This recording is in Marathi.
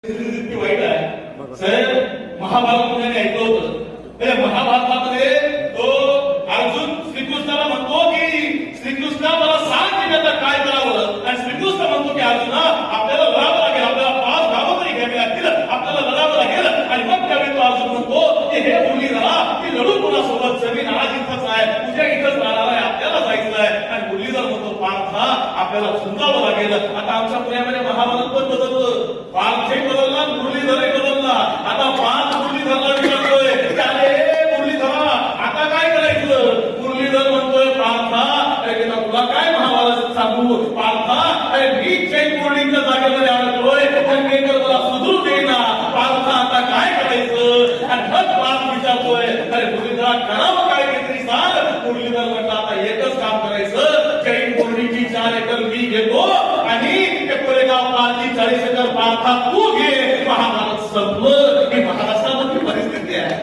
किती वाईट आहे साहेब. महाभारत ऐकलं होतं. त्या महाभारतामध्ये तो अर्जुन श्रीकृष्णाला म्हणतो की श्रीकृष्ण मला सांग की आता काय करावं. आणि श्रीकृष्ण म्हणतो की अर्जुना आपल्याला लढावं लागेल, आपल्याला 5 गावं तरी घ्यावी लागतील, आपल्याला लढावं लागेल. आणि मग त्यावेळी तो अर्जुन म्हणतो की हे मुरलीधरा की लढू कोणासोबत, जमीन आज इथंच आहे, तुझ्या इथंच राहणार आहे, आपल्याला जायचं आहे. आणि मुरलीधर म्हणतो पार्था आपल्याला झुंजावं लागेल. आता आमच्या पुण्यामध्ये महाभारत पण बदललं, पार्थही बदलला, मुरलीधरही बदलला. आता 5 मुरलीधरला विचारतोय त्याने मुरलीधरा आता काय करायचं. मुरलीधर म्हणतोय पार्था अरे तुला काय महाभारत सांगू. पार्था अरे मी चैन बोर्डिंगच्या जागेमध्ये आलोय, पण मेकर मला सुधरू देईना. पार्था आता काय करायचं. आणि मग पार्थ विचारतोय अरे मुरलीधरा करावं काय काहीतरी सांग. मुरलीधर म्हटलं आता एकच काम करायचं, चैन बोर्डिंगची 4 एकर मी घेतो आणि कोरेगाव पारची 40 एकर पार्था तू घे. महाभारत संपलं.